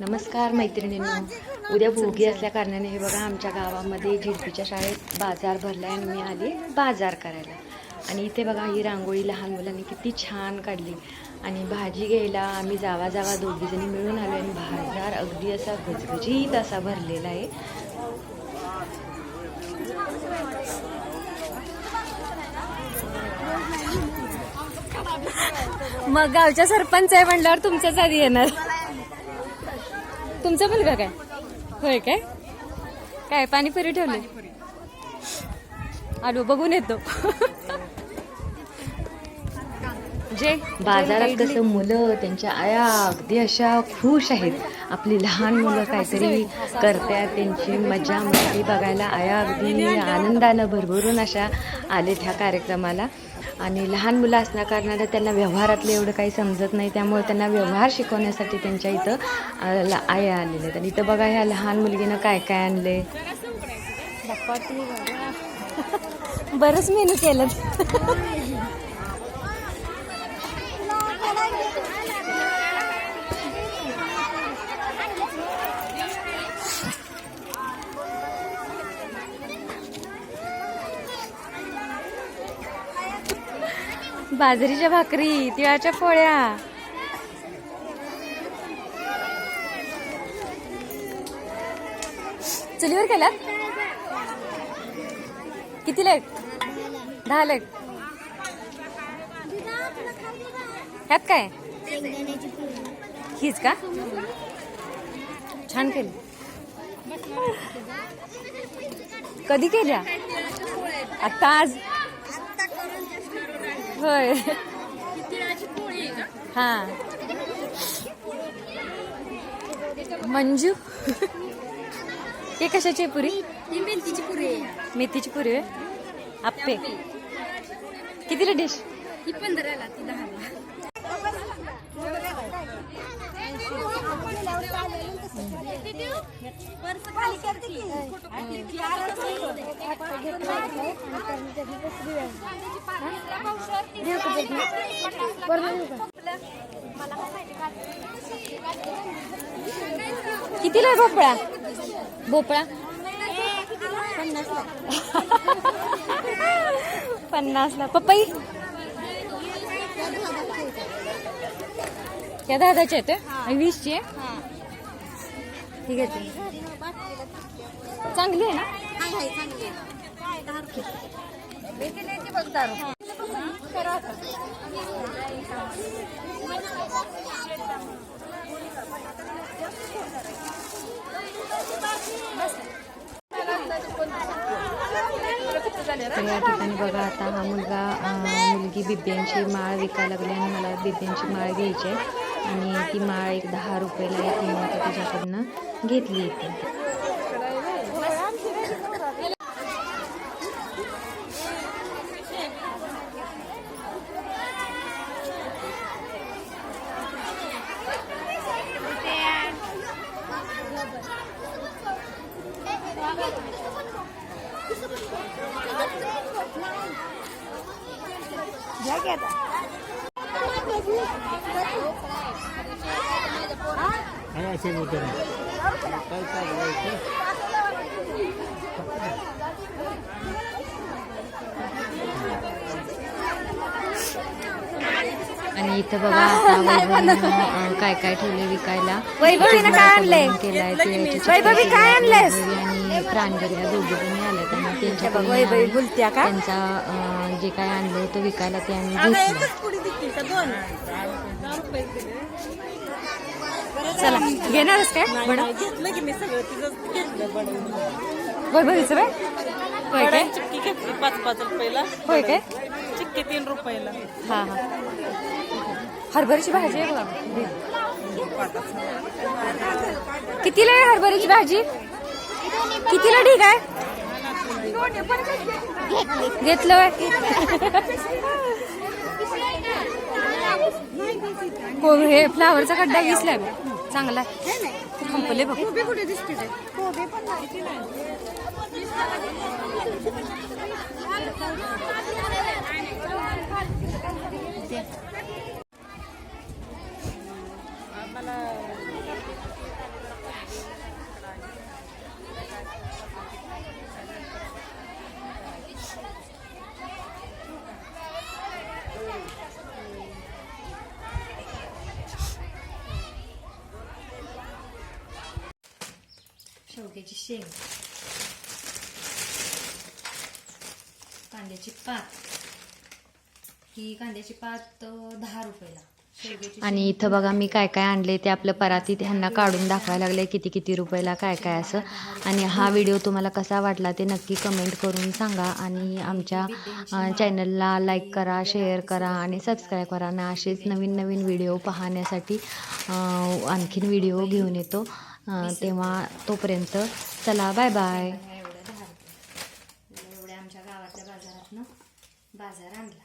नमस्कार मैत्रिणींनो, उद्या भोगी असल्या कारणाने हे बघा आमच्या गावामध्ये झेडपीच्या शाळेत बाजार भरला आहे आणि मी आली बाजार करायला. आणि इथे बघा ही रांगोळी लहान मुलांनी किती छान काढली. आणि भाजी घ्यायला आम्ही जावा दोघीजणी मिळून आलो आणि बाजार अगदी असा गजगजीत असा भरलेला आहे. मग गावच्या सरपंच आहे म्हणल्यावर तुमच्याच आधी येणार. तुमचा मुलगा काय होय काय काय पाणीपुरी ठेवली आलो बघून येतो. जे बाजारात कसं मुलं त्यांच्या आया अगदी अशा खुश आहेत. आपली लहान मुलं काहीतरी करतात, त्यांची मजा मस्ती बघायला आया अगदी आनंदानं भरभरून अशा आलेत ह्या कार्यक्रमाला. आणि लहान मुलं असल्या कारणाने त्यांना व्यवहारातलं एवढं काही समजत नाही, त्यामुळे त्यांना व्यवहार शिकवण्यासाठी त्यांच्या इथं आया आलेल्या आहेत. आणि इथं बघा ह्या लहान मुलगीनं काय काय आणले. बरंच मेनू केलं. बाजरीच्या भाकरी, तिळाच्या पोळ्या, चुलीवर केल्यात. किती लाईट? 10 लाईट. ह्यात काय हीच का छान केली. कधी केल्या? आता आज होय. हा मंजू हे कशाची पुरी? मेथीची पुरी आहे. मेथीची पुरी आहे. आप्पे कितीला डिश? ही 15ला, ती 10ला. कितीला आहे भोपळा? भोपळा 50ला. पपई या 10ची आहे ते 20ची आहे. ठीक आहे, चांगली आहे ना. तर या ठिकाणी बघा आता हा मुलगी बिब्यांची माळ विकायला लागली आणि मला बिब्यांची माळ घ्यायची आहे. आणि ती माळ एक 10 रुपयाला आहे. मी आता तिच्याकडनं घेतली इथे. आणि इथं बघा आता काय काय ठेवले विकायला. वैभवीनं काय आणलंय? वैभवी काय आणलंयस? आणि प्रांजल्या दोघी जणी आल्या त्यांना त्यांच्या वैभवी बोलत्या का? त्यांचा जे काय आणलं ते विकायला ते आम्ही घेतलं. चला घेणारच काय? घेतलं की मी सगळं तिथंच घेतलं. वैभवीचं बाय होय काय? चिक्की घेतली 5-5 रुपयाला. होय काय? चिक्की 3 रुपयाला. हा हा. हरभऱ्याची भाजी आहे बघा. कितीला आहे हरभऱ्याची भाजी? कितीला ठीक आहे? घेतलं. हे फ्लावरचा खड्डा 20ला आहे. चांगला संपले बघ. कुठे दिसते? शेवग्याची शेंग, कांद्याची पात, ही कांद्याची पात 10 रुपयाला. आणि इथं बघा मी काय काय आणले ते आपलं परातीत ह्यांना काढून दाखवायला लागले किती किती रुपयाला काय काय असं. आणि हा व्हिडिओ तुम्हाला कसा वाटला ते नक्की कमेंट करून सांगा. आणि आमच्या चॅनलला लाईक करा, शेअर करा आणि सबस्क्राईब करा. आणि असेच नवीन नवीन व्हिडिओ पाहण्यासाठी आणखीन व्हिडिओ घेऊन येतो. तेव्हा तोपर्यंत चला बाय बाय. एवढ्या आमच्या गावातल्या बाजारातनं बाजार आणला.